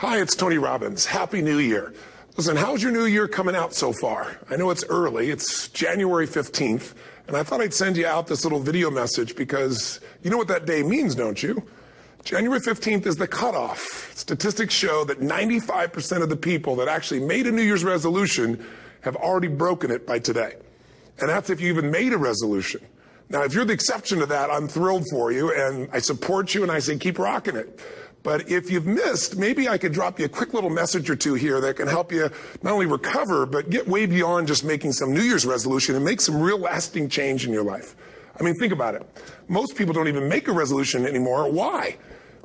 Hi, it's Tony Robbins. Happy New Year. Listen, how's your new year coming out so far? I know it's early. It's January 15th, and I thought I'd send you out this little video message because you know what that day means, don't you? January 15th is the cutoff. Statistics show that 95% of the people that actually made a New Year's resolution have already broken it by today. And that's if you even made a resolution. Now, if you're the exception to that, I'm thrilled for you, and I support you, and I say keep rocking it. But if you've missed, maybe I could drop you a quick little message or two here that can help you not only recover, but get way beyond just making some New Year's resolution and make some real lasting change in your life. I mean, think about it. Most people don't even make a resolution anymore. Why?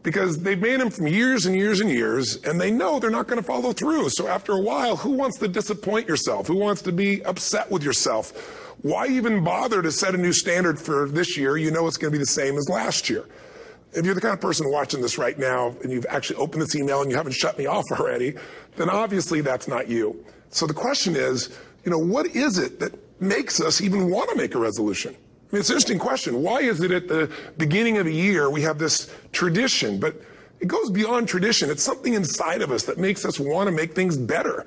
Because they've made them from years and years and years, and they know they're not going to follow through. So after a while, who wants to disappoint yourself? Who wants to be upset with yourself? Why even bother to set a new standard for this year? You know it's going to be the same as last year. If you're the kind of person watching this right now and you've actually opened this email and you haven't shut me off already, then obviously that's not you. So the question is, what is it that makes us even want to make a resolution? I mean, it's an interesting question. Why is it at the beginning of a year we have this tradition? But it goes beyond tradition. It's something inside of us that makes us want to make things better.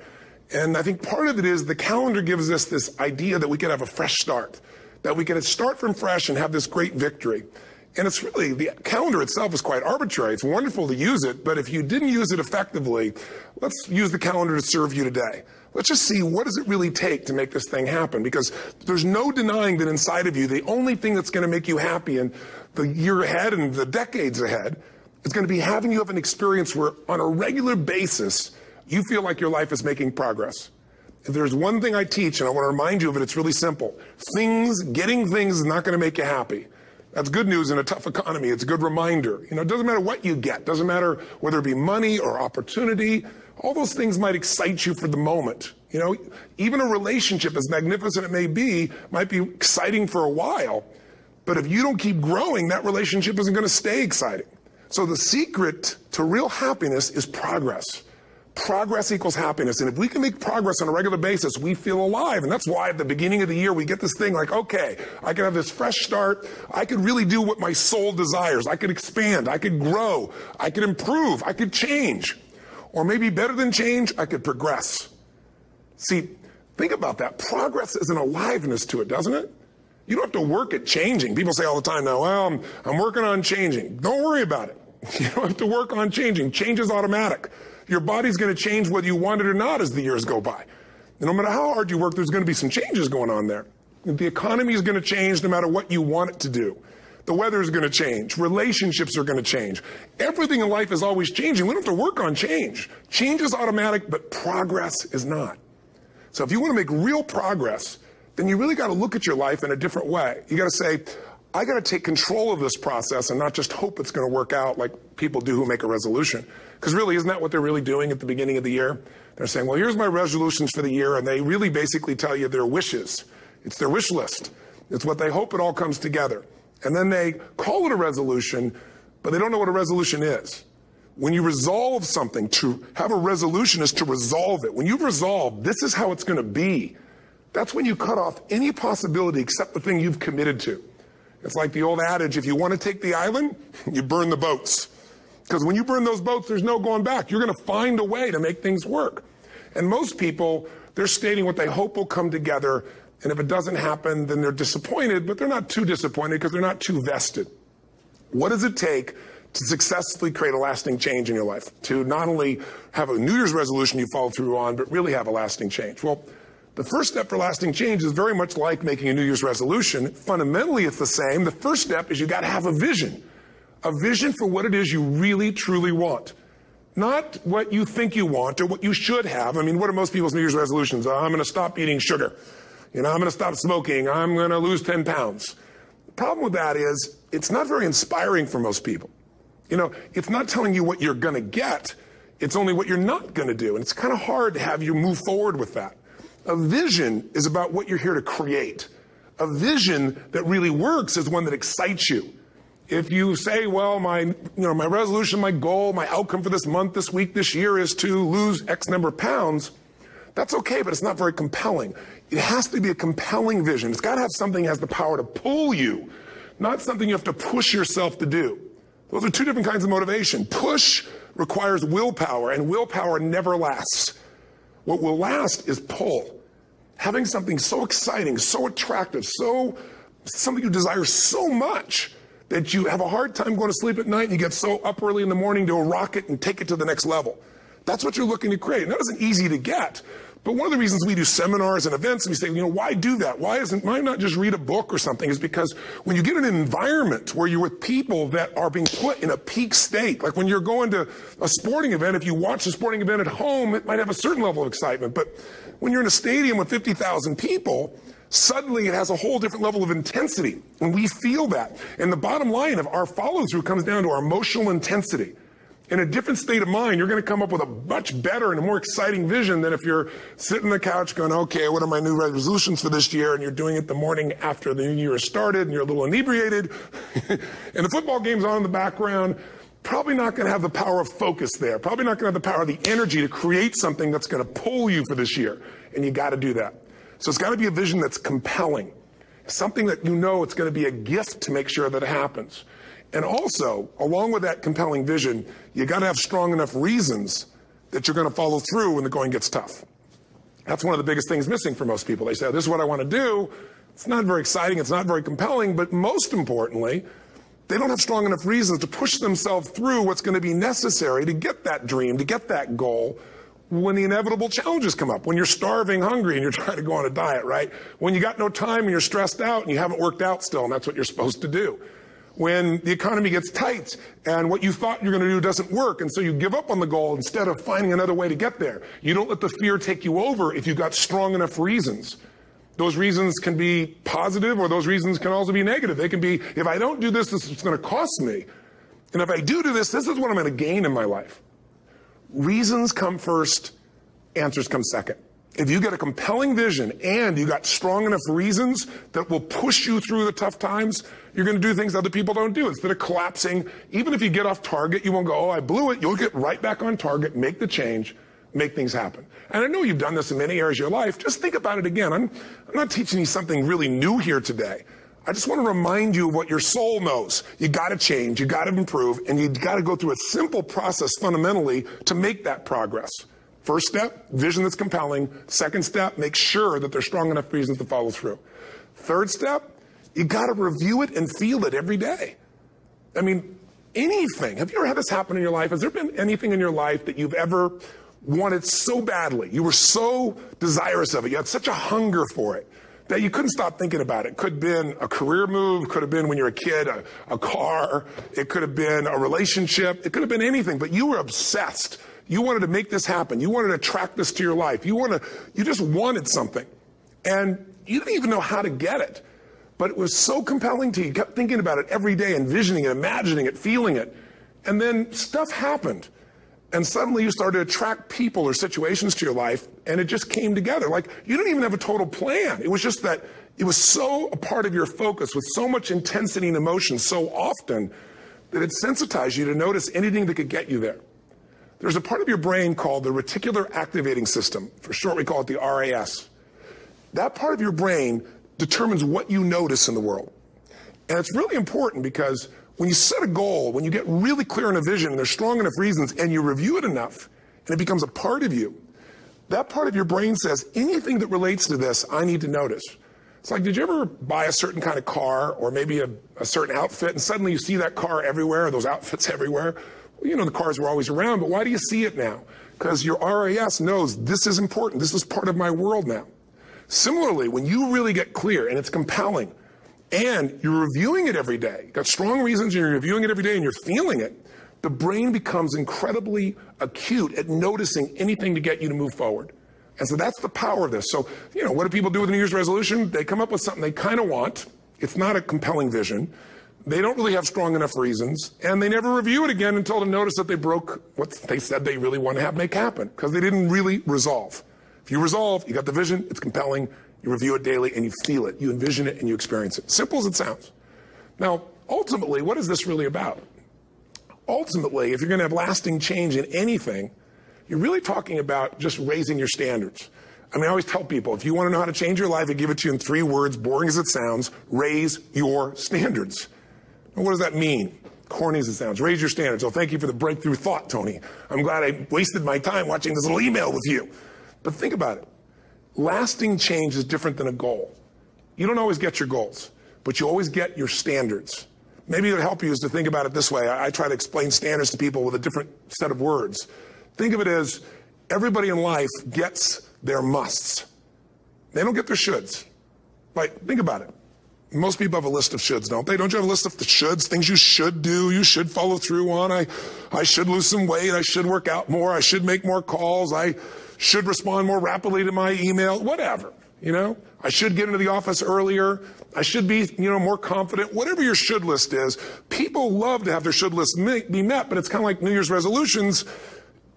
And I think part of it is the calendar gives us this idea that we can have a fresh start, that we can start from fresh and have this great victory. And it's really, the calendar itself is quite arbitrary. It's wonderful to use it, but if you didn't use it effectively, let's use the calendar to serve you today. Let's just see, what does it really take to make this thing happen? Because there's no denying that inside of you, the only thing that's going to make you happy in the year ahead and the decades ahead is going to be having you have an experience where on a regular basis, you feel like your life is making progress. If there's one thing I teach, and I want to remind you of it, it's really simple. Getting things is not going to make you happy. That's good news in a tough economy. It's a good reminder. It doesn't matter what you get. Doesn't matter whether it be money or opportunity. All those things might excite you for the moment. Even a relationship, as magnificent it may be, might be exciting for a while. But if you don't keep growing, that relationship isn't going to stay exciting. So the secret to real happiness is progress. Progress equals happiness. And if we can make progress on a regular basis, we feel alive. And that's why at the beginning of the year, we get this thing like, okay, I can have this fresh start. I could really do what my soul desires. I could expand. I could grow. I could improve. I could change. Or maybe better than change, I could progress. See, think about that. Progress is an aliveness to it, doesn't it? You don't have to work at changing. People say all the time now, well, I'm working on changing. Don't worry about it. You don't have to work on changing. Change is automatic. Your body's going to change whether you want it or not as the years go by. And no matter how hard you work, there's going to be some changes going on there. The economy is going to change no matter what you want it to do. The weather is going to change. Relationships are going to change. Everything in life is always changing. We don't have to work on change. Change is automatic, but progress is not. So if you want to make real progress, then you really got to look at your life in a different way. You got to say, I got to take control of this process and not just hope it's going to work out like people do who make a resolution. Because really, isn't that what they're really doing at the beginning of the year? They're saying, well, here's my resolutions for the year, and they really basically tell you their wishes. It's their wish list. It's what they hope it all comes together. And then they call it a resolution, but they don't know what a resolution is. When you resolve something, to have a resolution is to resolve it. When you've resolved, this is how it's going to be. That's when you cut off any possibility except the thing you've committed to. It's like the old adage, if you want to take the island, you burn the boats. Because when you burn those boats, there's no going back. You're going to find a way to make things work. And most people, they're stating what they hope will come together. And if it doesn't happen, then they're disappointed, but they're not too disappointed because they're not too vested. What does it take to successfully create a lasting change in your life? To not only have a New Year's resolution you follow through on, but really have a lasting change? Well, the first step for lasting change is very much like making a New Year's resolution. Fundamentally, it's the same. The first step is you got to have a vision for what it is you really, truly want. Not what you think you want or what you should have. I mean, what are most people's New Year's resolutions? I'm going to stop eating sugar. I'm going to stop smoking. I'm going to lose 10 pounds. The problem with that is it's not very inspiring for most people. It's not telling you what you're going to get. It's only what you're not going to do. And it's kind of hard to have you move forward with that. A vision is about what you're here to create. A vision that really works is one that excites you. If you say, well, my resolution, my goal, my outcome for this month, this week, this year is to lose X number of pounds, that's okay, but it's not very compelling. It has to be a compelling vision. It's got to have something that has the power to pull you, not something you have to push yourself to do. Those are two different kinds of motivation. Push requires willpower, and willpower never lasts. What will last is pull. Having something so exciting, so attractive, something you desire so much that you have a hard time going to sleep at night and you get so up early in the morning to rock it and take it to the next level. That's what you're looking to create. And that isn't easy to get. But one of the reasons we do seminars and events, and we say, why do that? Why not just read a book or something? Is because when you get in an environment where you're with people that are being put in a peak state, like when you're going to a sporting event, if you watch a sporting event at home, it might have a certain level of excitement. But when you're in a stadium with 50,000 people, suddenly it has a whole different level of intensity. And we feel that. And the bottom line of our follow-through comes down to our emotional intensity. In a different state of mind, you're going to come up with a much better and a more exciting vision than if you're sitting on the couch going, okay, what are my new resolutions for this year? And you're doing it the morning after the new year has started and you're a little inebriated and the football game's on in the background. Probably not going to have the power of focus there. Probably not going to have the power of the energy to create something that's going to pull you for this year. And you got to do that. So it's got to be a vision that's compelling. Something that it's going to be a gift to make sure that it happens. And also, along with that compelling vision, you got to have strong enough reasons that you're going to follow through when the going gets tough. That's one of the biggest things missing for most people. They say, this is what I want to do. It's not very exciting. It's not very compelling. But most importantly, they don't have strong enough reasons to push themselves through what's going to be necessary to get that dream, to get that goal when the inevitable challenges come up. When you're starving, hungry, and you're trying to go on a diet, right? When you got no time and you're stressed out and you haven't worked out still, and that's what you're supposed to do. When the economy gets tight and what you thought you're going to do doesn't work, and so you give up on the goal instead of finding another way to get there. You don't let the fear take you over if you've got strong enough reasons. Those reasons can be positive, or those reasons can also be negative. They can be, if I don't do this, this is going to cost me. And if I do this, this is what I'm going to gain in my life. Reasons come first, answers come second. If you get a compelling vision and you got strong enough reasons that will push you through the tough times, you're going to do things other people don't do. Instead of collapsing, even if you get off target, you won't go, I blew it. You'll get right back on target, make the change, make things happen. And I know you've done this in many areas of your life. Just think about it again. I'm not teaching you something really new here today. I just want to remind you of what your soul knows. You got to change, you got to improve, and you got to go through a simple process fundamentally to make that progress. First step, vision that's compelling. Second step, make sure that there's strong enough reasons to follow through. Third step, you got to review it and feel it every day. I mean, anything. Have you ever had this happen in your life? Has there been anything in your life that you've ever wanted so badly? You were so desirous of it. You had such a hunger for it that you couldn't stop thinking about it. Could have been a career move, could have been when you were a kid, a car, it could have been a relationship, it could have been anything, but you were obsessed. You wanted to make this happen. You wanted to attract this to your life. You just wanted something. And you didn't even know how to get it. But it was so compelling to you. You kept thinking about it every day, envisioning it, imagining it, feeling it. And then stuff happened. And suddenly you started to attract people or situations to your life, and it just came together. Like, you didn't even have a total plan. It was just that it was so a part of your focus with so much intensity and emotion so often that it sensitized you to notice anything that could get you there. There's a part of your brain called the reticular activating system. For short, we call it the RAS. That part of your brain determines what you notice in the world. And it's really important because when you set a goal, when you get really clear on a vision and there's strong enough reasons and you review it enough and it becomes a part of you, that part of your brain says, anything that relates to this, I need to notice. It's like, did you ever buy a certain kind of car or maybe a certain outfit and suddenly you see that car everywhere or those outfits everywhere? Well, you know, the cars were always around, but why do you see it now? Because your RAS knows this is important. This is part of my world now. Similarly, when you really get clear and it's compelling and you're reviewing it every day, you've got strong reasons and you're reviewing it every day and you're feeling it, the brain becomes incredibly acute at noticing anything to get you to move forward. And so that's the power of this. So, you know, what do people do with a New Year's resolution? They come up with something they kind of want. It's not a compelling vision. They don't really have strong enough reasons, and they never review it again until they notice that they broke what they said they really want to make happen, because they didn't really resolve. If you resolve, you got the vision, it's compelling, you review it daily, and you feel it, you envision it, and you experience it. Simple as it sounds. Now, ultimately, what is this really about? Ultimately, if you're going to have lasting change in anything, you're really talking about just raising your standards. I mean, I always tell people, if you want to know how to change your life, I give it to you in 3 words, boring as it sounds: raise your standards. And what does that mean? corny as it sounds. Raise your standards. Oh, thank you for the breakthrough thought, Tony. I'm glad I wasted my time watching this little email with you. But think about it. Lasting change is different than a goal. You don't always get your goals, but you always get your standards. Maybe it would help you is to think about it this way. I try to explain standards to people with a different set of words. Think of it as everybody in life gets their musts. They don't get their shoulds. Like, think about it. Most people have a list of shoulds, don't they? Don't you have a list of the shoulds, things you should do, you should follow through on? I should lose some weight, I should work out more, I should make more calls, I should respond more rapidly to my email, whatever, you know? I should get into the office earlier, I should be, more confident. Whatever your should list is, people love to have their should list be met, but it's kind of like New Year's resolutions.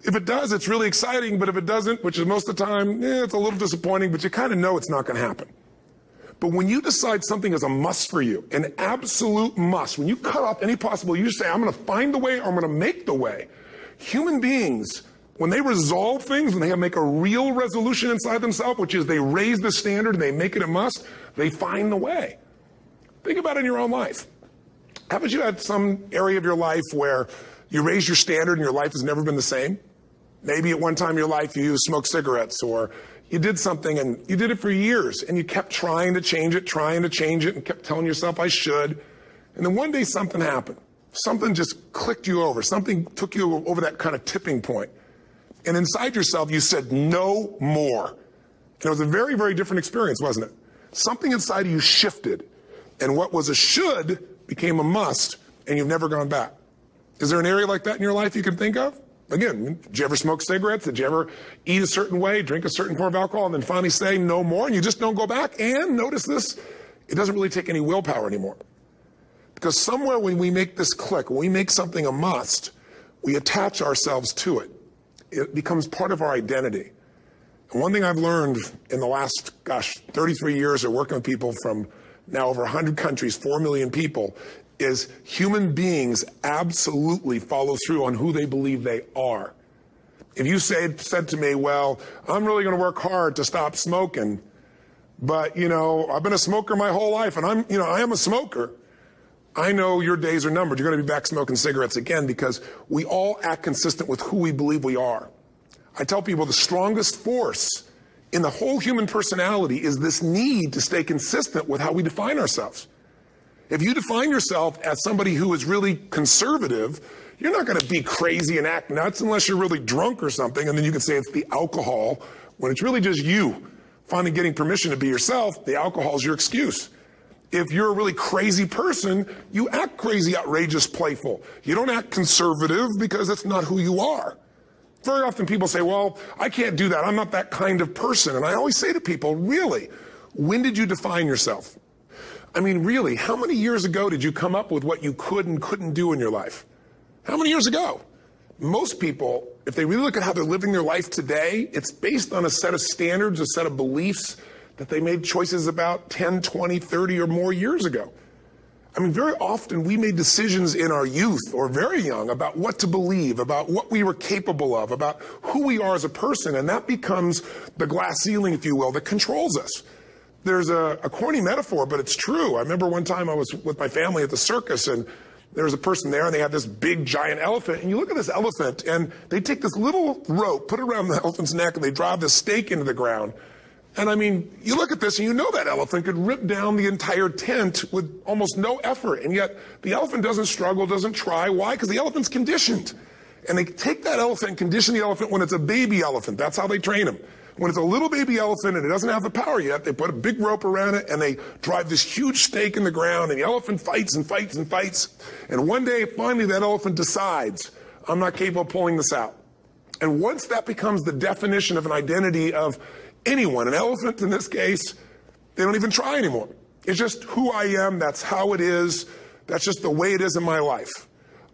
If it does, it's really exciting, but if it doesn't, which is most of the time, it's a little disappointing, but you kind of know it's not going to happen. But when you decide something is a must for you, an absolute must, when you cut off any possible, you say, I'm going to find the way or I'm going to make the way. Human beings, when they resolve things, when they make a real resolution inside themselves, which is they raise the standard and they make it a must, they find the way. Think about it in your own life. Haven't you had some area of your life where you raise your standard and your life has never been the same? Maybe at one time in your life you smoked cigarettes, or you did something and you did it for years and you kept trying to change it and kept telling yourself I should. And then one day something happened. Something just clicked you over. Something took you over that kind of tipping point. And inside yourself you said no more. And it was a very, very different experience, wasn't it? Something inside of you shifted. And what was a should became a must, and you've never gone back. Is there an area like that in your life you can think of? Again, did you ever smoke cigarettes? Did you ever eat a certain way, drink a certain form of alcohol, and then finally say no more, and you just don't go back? And notice this, it doesn't really take any willpower anymore. Because somewhere when we make this click, when we make something a must, we attach ourselves to it. It becomes part of our identity. And one thing I've learned in the last, 33 years of working with people from now over 100 countries, 4 million people, is human beings absolutely follow through on who they believe they are. If you said to me, well, I'm really going to work hard to stop smoking, but, I've been a smoker my whole life, and I am a smoker. I know your days are numbered. You're going to be back smoking cigarettes again, because we all act consistent with who we believe we are. I tell people the strongest force in the whole human personality is this need to stay consistent with how we define ourselves. If you define yourself as somebody who is really conservative, you're not going to be crazy and act nuts unless you're really drunk or something, and then you can say it's the alcohol, when it's really just you finally getting permission to be yourself. The alcohol is your excuse. If you're a really crazy person, you act crazy, outrageous, playful. You don't act conservative because that's not who you are. Very often people say, well, I can't do that. I'm not that kind of person. And I always say to people, really, when did you define yourself? I mean, really, how many years ago did you come up with what you could and couldn't do in your life? How many years ago? Most people, if they really look at how they're living their life today, it's based on a set of standards, a set of beliefs that they made choices about 10, 20, 30 or more years ago. I mean, very often we made decisions in our youth or very young about what to believe, about what we were capable of, about who we are as a person, and that becomes the glass ceiling, if you will, that controls us. There's a corny metaphor, but it's true. I remember one time I was with my family at the circus, and there was a person there, and they had this big, giant elephant. And you look at this elephant, and they take this little rope, put it around the elephant's neck, and they drive this stake into the ground. And I mean, you look at this, and you know that elephant could rip down the entire tent with almost no effort. And yet, the elephant doesn't struggle, doesn't try. Why? Because the elephant's conditioned. And they take that elephant and condition the elephant when it's a baby elephant. That's how they train him. When it's a little baby elephant and it doesn't have the power yet, they put a big rope around it and they drive this huge stake in the ground, and the elephant fights and fights and fights. And one day, finally, that elephant decides, I'm not capable of pulling this out. And once that becomes the definition of an identity of anyone, an elephant in this case, they don't even try anymore. It's just who I am, that's how it is, that's just the way it is in my life.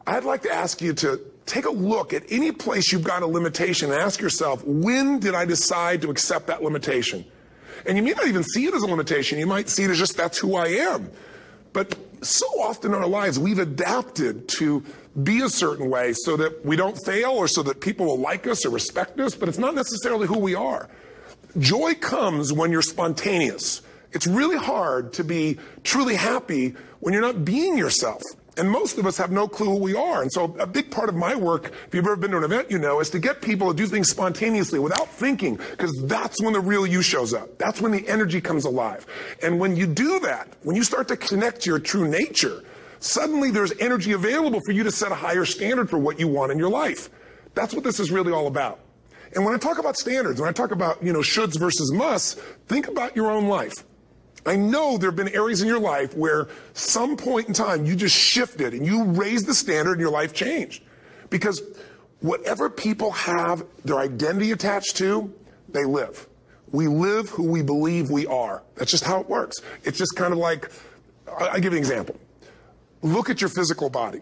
I'd like to ask you to take a look at any place you've got a limitation and ask yourself, when did I decide to accept that limitation? And you may not even see it as a limitation. You might see it as just that's who I am. But so often in our lives, we've adapted to be a certain way so that we don't fail or so that people will like us or respect us, but it's not necessarily who we are. Joy comes when you're spontaneous. It's really hard to be truly happy when you're not being yourself. And most of us have no clue who we are. And so a big part of my work, if you've ever been to an event, you know, is to get people to do things spontaneously without thinking, because that's when the real you shows up. That's when the energy comes alive. And when you do that, when you start to connect to your true nature, suddenly there's energy available for you to set a higher standard for what you want in your life. That's what this is really all about. And when I talk about standards, when I talk about, you know, shoulds versus musts, think about your own life. I know there have been areas in your life where some point in time you just shifted and you raised the standard and your life changed. Because whatever people have their identity attached to, they live. We live who we believe we are. That's just how it works. It's just kind of like, I'll give you an example. Look at your physical body.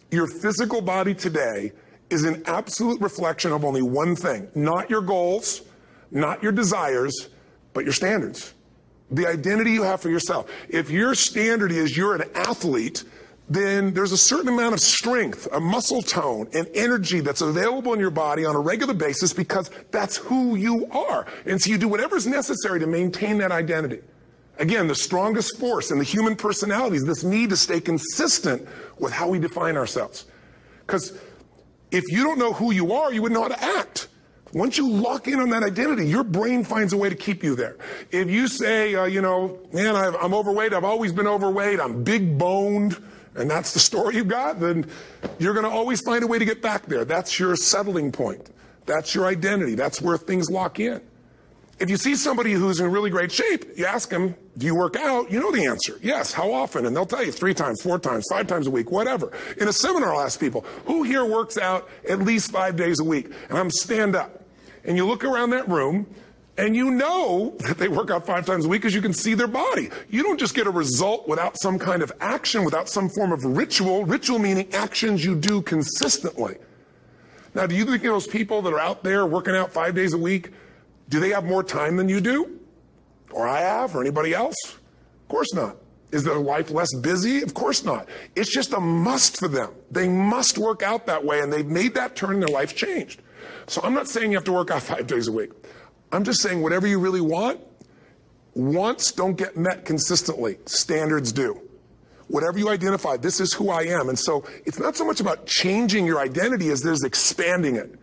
Your physical body today is an absolute reflection of only one thing. Not your goals, not your desires, but your standards. The identity you have for yourself. If your standard is you're an athlete, then there's a certain amount of strength, a muscle tone, and energy that's available in your body on a regular basis because that's who you are. And so you do whatever's necessary to maintain that identity. Again, the strongest force in the human personality is this need to stay consistent with how we define ourselves. Because if you don't know who you are, you wouldn't know how to act. Once you lock in on that identity, your brain finds a way to keep you there. If you say, you know, man, I'm overweight, I've always been overweight, I'm big boned, and that's the story you've got, then you're going to always find a way to get back there. That's your settling point. That's your identity. That's where things lock in. If you see somebody who's in really great shape, you ask them, do you work out? You know the answer. Yes. How often? And they'll tell you 3 times, 4 times, 5 times a week, whatever. In a seminar, I'll ask people, who here works out at least 5 days a week? And I'm stand up. And you look around that room, and you know that they work out 5 times a week because you can see their body. You don't just get a result without some kind of action, without some form of ritual. Ritual meaning actions you do consistently. Now, do you think those people that are out there working out 5 days a week, do they have more time than you do? Or I have, or anybody else? Of course not. Is their life less busy? Of course not. It's just a must for them. They must work out that way, and they've made that turn and their life changed. So I'm not saying you have to work out 5 days a week. I'm just saying whatever you really want, wants don't get met consistently. Standards do. Whatever you identify, this is who I am. And so it's not so much about changing your identity as there's expanding it.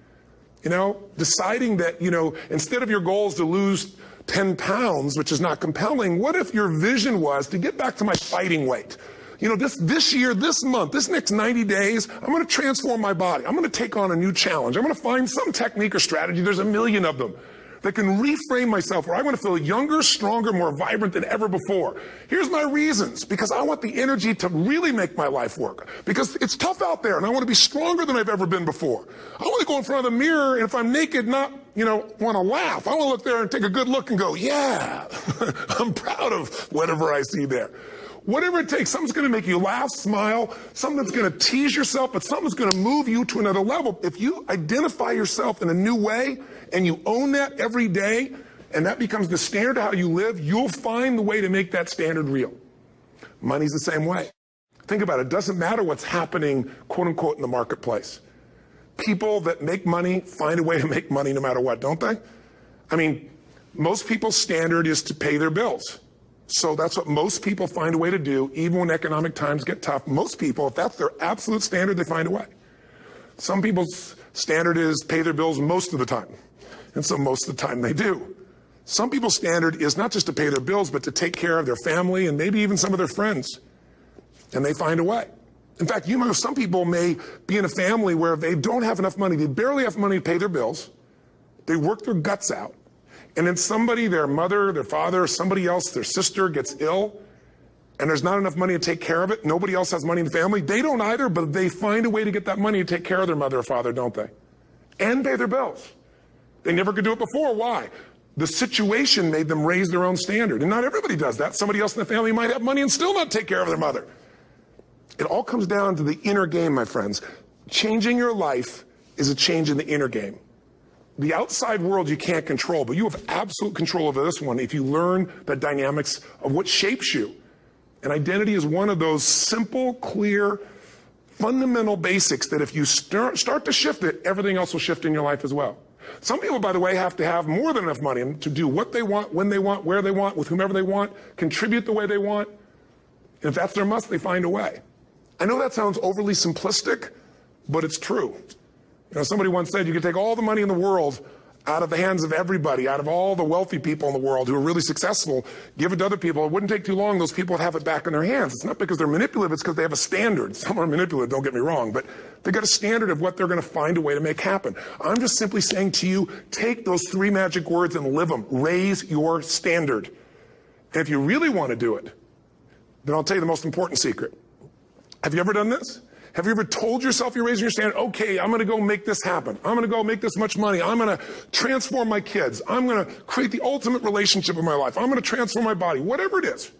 You know, deciding that, you know, instead of your goal is to lose 10 pounds, which is not compelling, what if your vision was to get back to my fighting weight? You know, this year, this month, this next 90 days, I'm going to transform my body. I'm going to take on a new challenge. I'm going to find some technique or strategy. There's a million of them that can reframe myself where I want to feel younger, stronger, more vibrant than ever before. Here's my reasons. Because I want the energy to really make my life work. Because it's tough out there, and I want to be stronger than I've ever been before. I want to go in front of the mirror, and if I'm naked, not, you know, want to laugh. I want to look there and take a good look and go, yeah, I'm proud of whatever I see there. Whatever it takes, something's going to make you laugh, smile, something that's going to tease yourself, but something's going to move you to another level. If you identify yourself in a new way and you own that every day, and that becomes the standard of how you live, you'll find the way to make that standard real. Money's the same way. Think about it. It doesn't matter what's happening, quote unquote, in the marketplace. People that make money find a way to make money no matter what, don't they? I mean, most people's standard is to pay their bills. So that's what most people find a way to do, even when economic times get tough. Most people, if that's their absolute standard, they find a way. Some people's standard is pay their bills most of the time. And so most of the time they do. Some people's standard is not just to pay their bills, but to take care of their family and maybe even some of their friends. And they find a way. In fact, you know, some people may be in a family where they don't have enough money. They barely have money to pay their bills. They work their guts out. And then somebody, their mother, their father, somebody else, their sister gets ill, and there's not enough money to take care of it. Nobody else has money in the family. They don't either, but they find a way to get that money to take care of their mother or father, don't they? And pay their bills. They never could do it before. Why? The situation made them raise their own standard. And not everybody does that. Somebody else in the family might have money and still not take care of their mother. It all comes down to the inner game, my friends. Changing your life is a change in the inner game. The outside world you can't control, but you have absolute control over this one if you learn the dynamics of what shapes you. And identity is one of those simple, clear, fundamental basics that if you start to shift it, everything else will shift in your life as well. Some people, by the way, have to have more than enough money to do what they want, when they want, where they want, with whomever they want, contribute the way they want. And if that's their must, they find a way. I know that sounds overly simplistic, but it's true. You know, somebody once said you could take all the money in the world out of the hands of everybody, out of all the wealthy people in the world who are really successful, give it to other people. It wouldn't take too long. Those people would have it back in their hands. It's not because they're manipulative. It's because they have a standard. Some are manipulative, don't get me wrong, but they've got a standard of what they're going to find a way to make happen. I'm just simply saying to you, take those 3 magic words and live them. Raise your standard. And if you really want to do it, then I'll tell you the most important secret. Have you ever done this? Have you ever told yourself you're raising your standard? Okay, I'm going to go make this happen. I'm going to go make this much money. I'm going to transform my kids. I'm going to create the ultimate relationship in my life. I'm going to transform my body, whatever it is.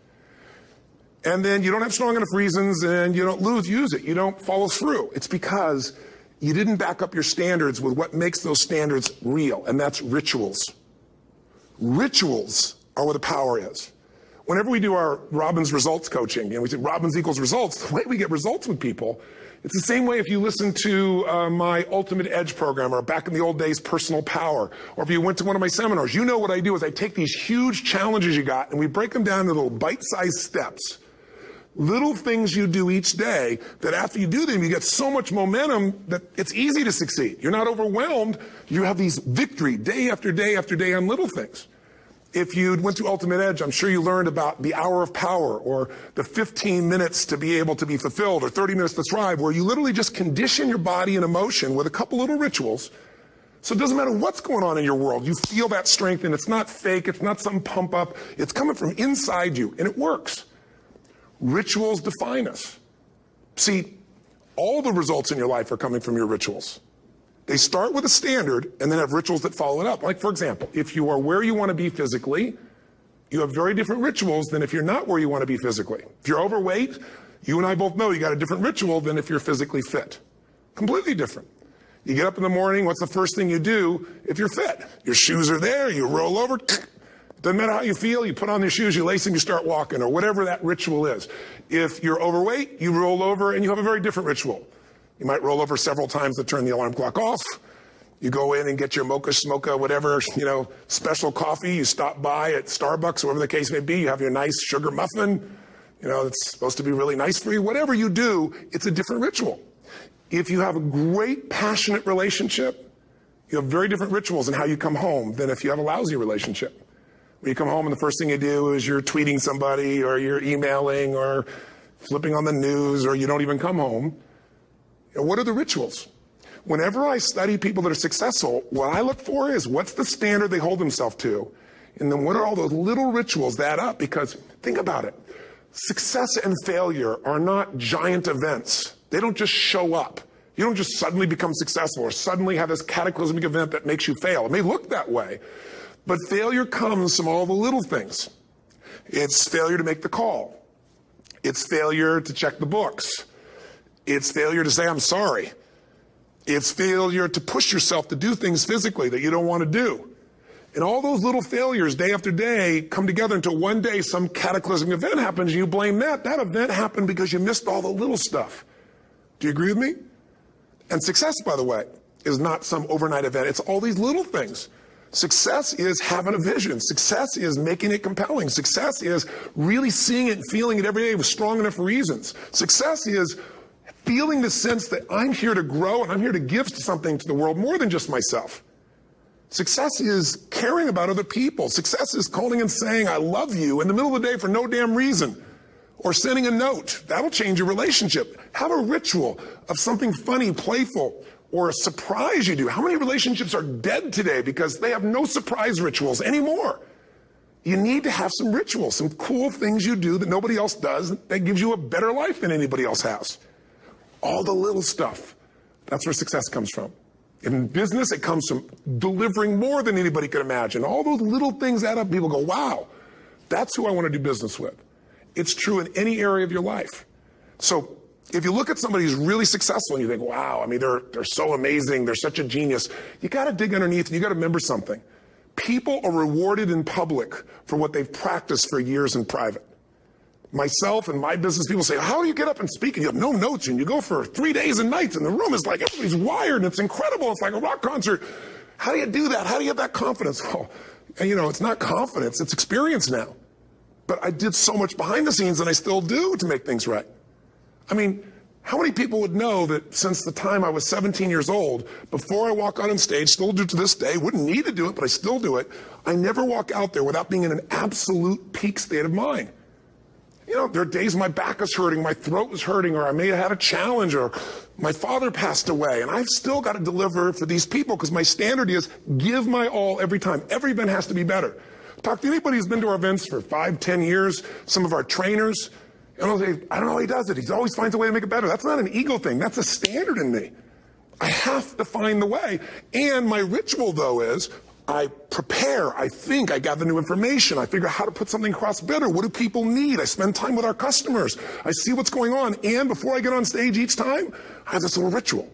And then you don't have strong enough reasons and you don't use it. You don't follow through. It's because you didn't back up your standards with what makes those standards real, and that's rituals. Rituals are where the power is. Whenever we do our Robbins results coaching, and we say Robbins equals results, the way we get results with people, it's the same way if you listen to my Ultimate Edge program, or back in the old days, Personal Power, or if you went to one of my seminars. You know what I do is I take these huge challenges you got and we break them down into little bite-sized steps. Little things you do each day that after you do them, you get so much momentum that it's easy to succeed. You're not overwhelmed. You have these victory day after day after day on little things. If you went to Ultimate Edge, I'm sure you learned about the hour of power, or the 15 minutes to be able to be fulfilled, or 30 minutes to thrive, where you literally just condition your body and emotion with a couple little rituals. So it doesn't matter what's going on in your world. You feel that strength, and it's not fake. It's not some pump up. It's coming from inside you, and it works. Rituals define us. See, all the results in your life are coming from your rituals. They start with a standard and then have rituals that follow it up. Like, for example, if you are where you want to be physically, you have very different rituals than if you're not where you want to be physically. If you're overweight, you and I both know you got a different ritual than if you're physically fit. Completely different. You get up in the morning, what's the first thing you do if you're fit? Your shoes are there, you roll over, doesn't matter how you feel, you put on your shoes, you lace them, you start walking, or whatever that ritual is. If you're overweight, you roll over and you have a very different ritual. You might roll over several times to turn the alarm clock off. You go in and get your mocha, smocha, whatever, special coffee. You stop by at Starbucks, whatever the case may be. You have your nice sugar muffin. It's supposed to be really nice for you. Whatever you do, it's a different ritual. If you have a great, passionate relationship, you have very different rituals in how you come home than if you have a lousy relationship. When you come home and the first thing you do is you're tweeting somebody, or you're emailing, or flipping on the news, or you don't even come home. What are the rituals? Whenever I study people that are successful, what I look for is what's the standard they hold themselves to? And then what are all those little rituals that add up? Because think about it. Success and failure are not giant events. They don't just show up. You don't just suddenly become successful or suddenly have this cataclysmic event that makes you fail. It may look that way, but failure comes from all the little things. It's failure to make the call. It's failure to check the books. It's failure to say, I'm sorry. It's failure to push yourself to do things physically that you don't want to do. And all those little failures day after day come together until one day some cataclysmic event happens and you blame that. That event happened because you missed all the little stuff. Do you agree with me? And success, by the way, is not some overnight event. It's all these little things. Success is having a vision. Success is making it compelling. Success is really seeing it and feeling it every day with strong enough reasons. Success is feeling the sense that I'm here to grow and I'm here to give something to the world more than just myself. Success is caring about other people. Success is calling and saying, I love you in the middle of the day for no damn reason. Or sending a note. That'll change your relationship. Have a ritual of something funny, playful, or a surprise you do. How many relationships are dead today because they have no surprise rituals anymore? You need to have some rituals, some cool things you do that nobody else does that gives you a better life than anybody else has. All the little stuff. That's where success comes from. In business, it comes from delivering more than anybody could imagine. All those little things add up. People go, wow, that's who I want to do business with. It's true in any area of your life. So if you look at somebody who's really successful and you think, wow, they're so amazing, they're such a genius, you got to dig underneath and you got to remember something. People are rewarded in public for what they've practiced for years in private. Myself and my business people say, how do you get up and speak? And you have no notes and you go for 3 days and nights and the room is like, everybody's wired and it's incredible. It's like a rock concert. How do you do that? How do you have that confidence? Oh, it's not confidence, it's experience now. But I did so much behind the scenes and I still do to make things right. How many people would know that since the time I was 17 years old, before I walk out on stage, still do to this day, wouldn't need to do it, but I still do it, I never walk out there without being in an absolute peak state of mind. You know, there are days my back is hurting, my throat is hurting, or I may have had a challenge, or my father passed away, and I've still got to deliver for these people because my standard is give my all every time. Every event has to be better. Talk to anybody who's been to our events for 5, 10 years, some of our trainers, and I'll say, I don't know how he does it. He always finds a way to make it better. That's not an ego thing. That's a standard in me. I have to find the way. And my ritual, though, is I prepare, I think, I gather new information, I figure out how to put something across better. What do people need? I spend time with our customers. I see what's going on. And before I get on stage each time, I have this little ritual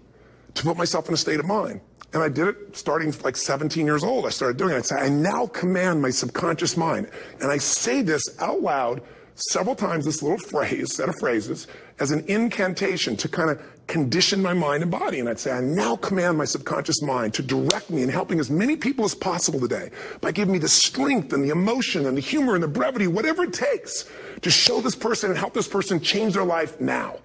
to put myself in a state of mind. And I did it starting like 17 years old. I started doing it. I say, I now command my subconscious mind. And I say this out loud several times, this little phrase, set of phrases, as an incantation to kind of condition my mind and body. And I'd say, I now command my subconscious mind to direct me in helping as many people as possible today by giving me the strength and the emotion and the humor and the brevity, whatever it takes to show this person and help this person change their life now.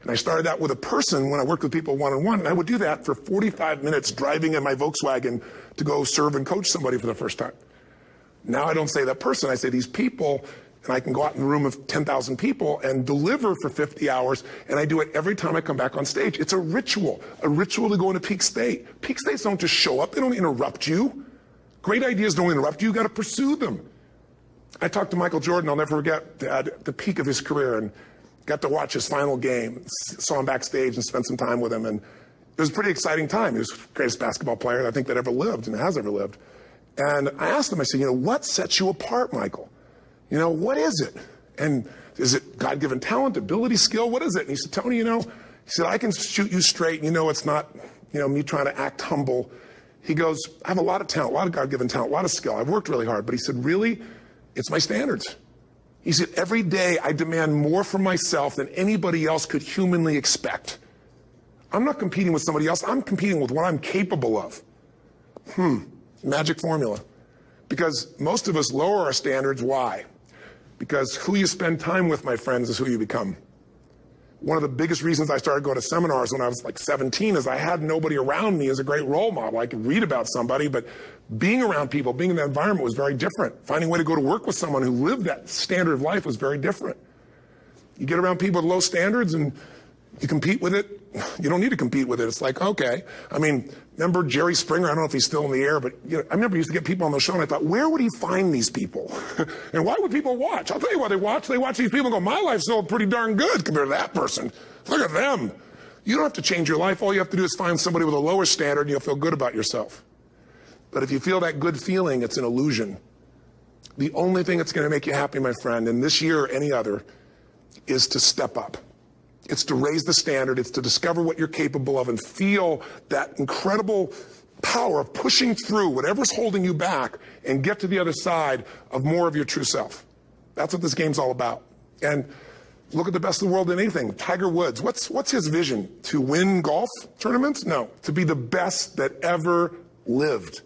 And I started that with a person when I worked with people one-on-one, and I would do that for 45 minutes driving in my Volkswagen to go serve and coach somebody for the first time. Now I don't say that person, I say these people, and I can go out in a room of 10,000 people and deliver for 50 hours, and I do it every time I come back on stage. It's a ritual to go into peak state. Peak states don't just show up, they don't interrupt you. Great ideas don't interrupt you, you gotta pursue them. I talked to Michael Jordan, I'll never forget, at the peak of his career, and got to watch his final game, saw him backstage and spent some time with him, and it was a pretty exciting time. He was the greatest basketball player I think that ever lived and has ever lived. And I asked him, I said, what sets you apart, Michael? What is it? And is it God-given talent, ability, skill? What is it? And he said, Tony, he said, I can shoot you straight. It's not, me trying to act humble. He goes, I have a lot of talent, a lot of God-given talent, a lot of skill. I've worked really hard. But he said, really, it's my standards. He said, every day I demand more from myself than anybody else could humanly expect. I'm not competing with somebody else. I'm competing with what I'm capable of. Magic formula. Because most of us lower our standards. Why? Because who you spend time with, my friends, is who you become. One of the biggest reasons I started going to seminars when I was like 17 is I had nobody around me as a great role model. I could read about somebody, but being around people, being in that environment was very different. Finding a way to go to work with someone who lived that standard of life was very different. You get around people with low standards and you compete with it. You don't need to compete with it. It's like, okay. Remember Jerry Springer? I don't know if he's still in the air, but I remember he used to get people on the show, and I thought, where would he find these people? And why would people watch? I'll tell you why they watch. They watch these people and go, my life's still pretty darn good compared to that person. Look at them. You don't have to change your life. All you have to do is find somebody with a lower standard, and you'll feel good about yourself. But if you feel that good feeling, it's an illusion. The only thing that's going to make you happy, my friend, in this year or any other, is to step up. It's to raise the standard. It's to discover what you're capable of and feel that incredible power of pushing through whatever's holding you back and get to the other side of more of your true self. That's what this game's all about. And look at the best of the world in anything. Tiger Woods, what's his vision? To win golf tournaments? No, to be the best that ever lived.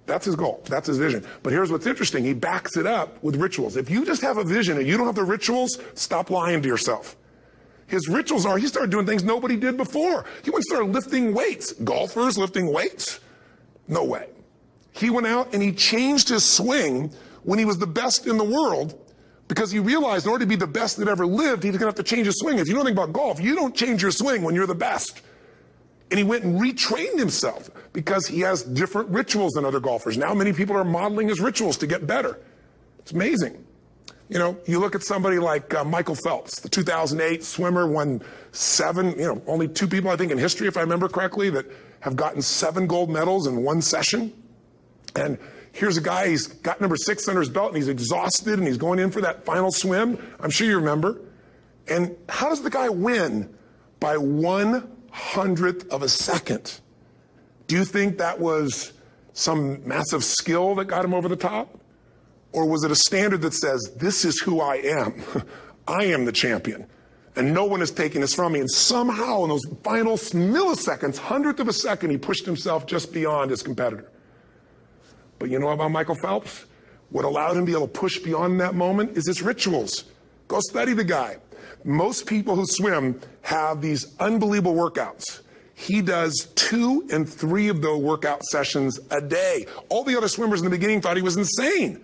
That's his goal. That's his vision. But here's what's interesting. He backs it up with rituals. If you just have a vision and you don't have the rituals, stop lying to yourself. His rituals are, he started doing things nobody did before. He went and started lifting weights. Golfers lifting weights? No way. He went out and he changed his swing when he was the best in the world because he realized in order to be the best that ever lived, he's going to have to change his swing. If you know anything about golf, you don't change your swing when you're the best. And he went and retrained himself because he has different rituals than other golfers. Now many people are modeling his rituals to get better. It's amazing. You look at somebody like Michael Phelps, the 2008 swimmer, won 7, only 2 people, I think, in history, if I remember correctly, that have gotten 7 gold medals in one session. And here's a guy, he's got number 6 under his belt, and he's exhausted, and he's going in for that final swim. I'm sure you remember. And how does the guy win? By 1/100th of a second. Do you think that was some massive skill that got him over the top? Or was it a standard that says, this is who I am? I am the champion. And no one is taking this from me. And somehow in those final milliseconds, 1/100th of a second, he pushed himself just beyond his competitor. But you know about Michael Phelps? What allowed him to be able to push beyond that moment is his rituals. Go study the guy. Most people who swim have these unbelievable workouts. He does 2 and 3 of those workout sessions a day. All the other swimmers in the beginning thought he was insane.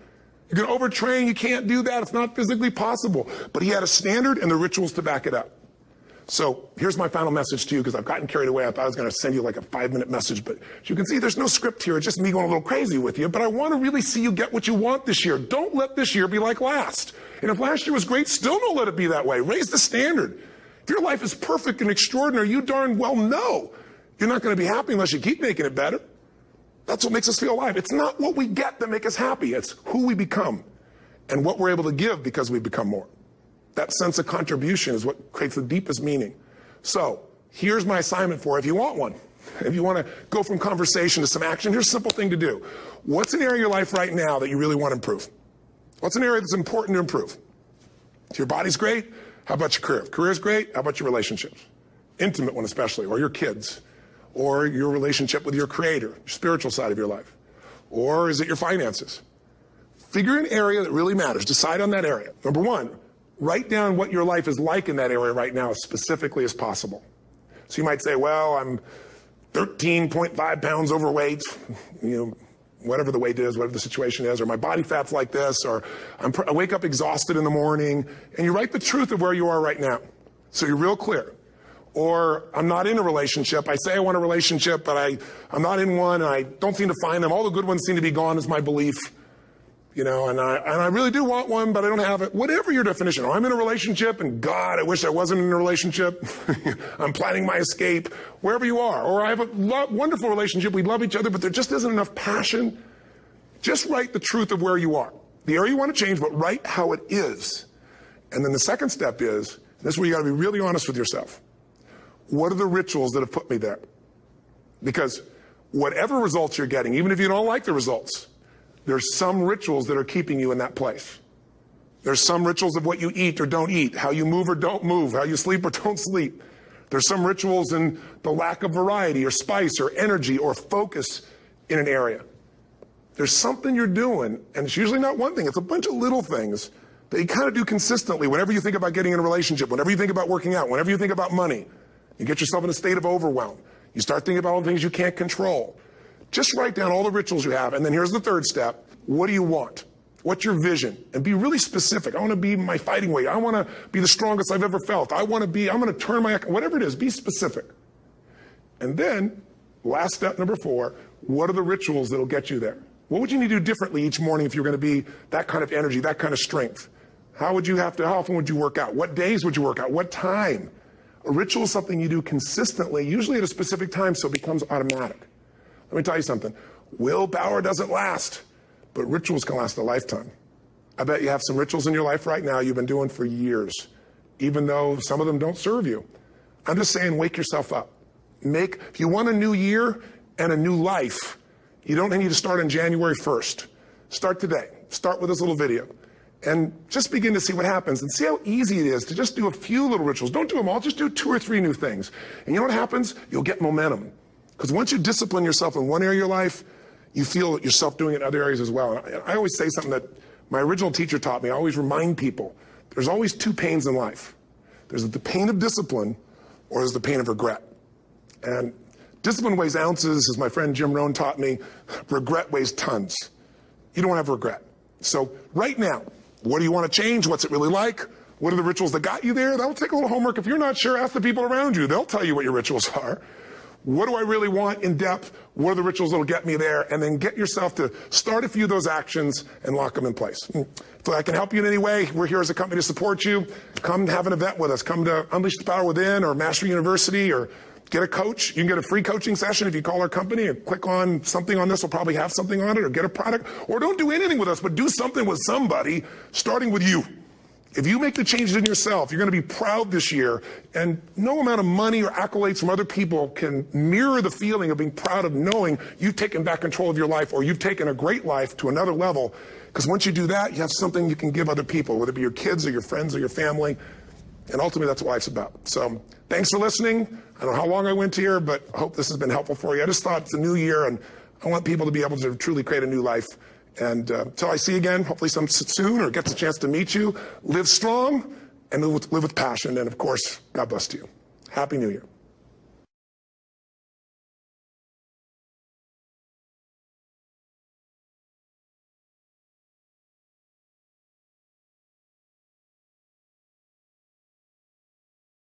You're going to overtrain. You can't do that. It's not physically possible. But he had a standard and the rituals to back it up. So here's my final message to you, because I've gotten carried away. I thought I was going to send you like a 5-minute message. But as you can see, there's no script here. It's just me going a little crazy with you. But I want to really see you get what you want this year. Don't let this year be like last. And if last year was great, still don't let it be that way. Raise the standard. If your life is perfect and extraordinary, you darn well know you're not going to be happy unless you keep making it better. That's what makes us feel alive. It's not what we get that makes us happy. It's who we become and what we're able to give because we become more. That sense of contribution is what creates the deepest meaning. So here's my assignment for you if you want one. If you want to go from conversation to some action, here's a simple thing to do. What's an area of your life right now that you really want to improve? What's an area that's important to improve? If your body's great, how about your career? If career's great, how about your relationships? Intimate one especially, or your kids, or your relationship with your creator, your spiritual side of your life. Or is it your finances? Figure an area that really matters. Decide on that area. Number one, write down what your life is like in that area right now as specifically as possible. So you might say, well, I'm 13.5 pounds overweight, whatever the weight is, whatever the situation is, or my body fat's like this, or I wake up exhausted in the morning, and you write the truth of where you are right now. So you're real clear. Or I'm not in a relationship. I say I want a relationship, but I'm not in one, and I don't seem to find them. All the good ones seem to be gone is my belief. And I really do want one, but I don't have it. Whatever your definition. Or I'm in a relationship, and God, I wish I wasn't in a relationship. I'm planning my escape. Wherever you are. Or I have a wonderful relationship. We love each other, but there just isn't enough passion. Just write the truth of where you are. The area you want to change, but write how it is. And then the second step is, this is where you got to be really honest with yourself. What are the rituals that have put me there? Because whatever results you're getting, even if you don't like the results, there's some rituals that are keeping you in that place. There's some rituals of what you eat or don't eat, how you move or don't move, how you sleep or don't sleep. There's some rituals in the lack of variety or spice or energy or focus in an area. There's something you're doing, and it's usually not one thing. It's a bunch of little things that you kind of do consistently whenever you think about getting in a relationship, whenever you think about working out, whenever you think about money. You get yourself in a state of overwhelm. You start thinking about all the things you can't control. Just write down all the rituals you have, and then here's the third step. What do you want? What's your vision? And be really specific. I want to be my fighting weight. I want to be the strongest I've ever felt. I'm going to turn whatever it is, be specific. And then, last step, number 4, what are the rituals that'll get you there? What would you need to do differently each morning if you're going to be that kind of energy, that kind of strength? How often would you work out? What days would you work out? What time? A ritual is something you do consistently, usually at a specific time, so it becomes automatic. Let me tell you something. Willpower doesn't last, but rituals can last a lifetime. I bet you have some rituals in your life right now you've been doing for years, even though some of them don't serve you. I'm just saying, wake yourself up. If you want a new year and a new life, you don't need to start on January 1st. Start today. Start with this little video. And just begin to see what happens and see how easy it is to just do a few little rituals. Don't do them all, just do 2 or 3 new things. And you know what happens? You'll get momentum. Because once you discipline yourself in one area of your life, you feel yourself doing it in other areas as well. And I always say something that my original teacher taught me. I always remind people, there's always 2 pains in life. There's the pain of discipline, or there's the pain of regret. And discipline weighs ounces, as my friend Jim Rohn taught me. Regret weighs tons. You don't have regret. So right now, what do you want to change? What's it really like? What are the rituals that got you there? That'll take a little homework. If you're not sure, ask the people around you. They'll tell you what your rituals are. What do I really want in depth? What are the rituals that'll get me there? And then get yourself to start a few of those actions and lock them in place. If I can help you in any way, we're here as a company to support you. Come have an event with us. Come to Unleash the Power Within or Mastery University, or get a coach. You can get a free coaching session if you call our company and click on something on this. We'll probably have something on it, or get a product. Or don't do anything with us, but do something with somebody, starting with you. If you make the changes in yourself, you're going to be proud this year. And no amount of money or accolades from other people can mirror the feeling of being proud of knowing you've taken back control of your life, or you've taken a great life to another level. Because once you do that, you have something you can give other people, whether it be your kids or your friends or your family. And ultimately, that's what life's about. So thanks for listening. I don't know how long I went here, but I hope this has been helpful for you. I just thought it's a new year, and I want people to be able to truly create a new life. And until I see you again, hopefully soon, or get the chance to meet you, live strong and live with passion. And of course, God bless to you. Happy New Year.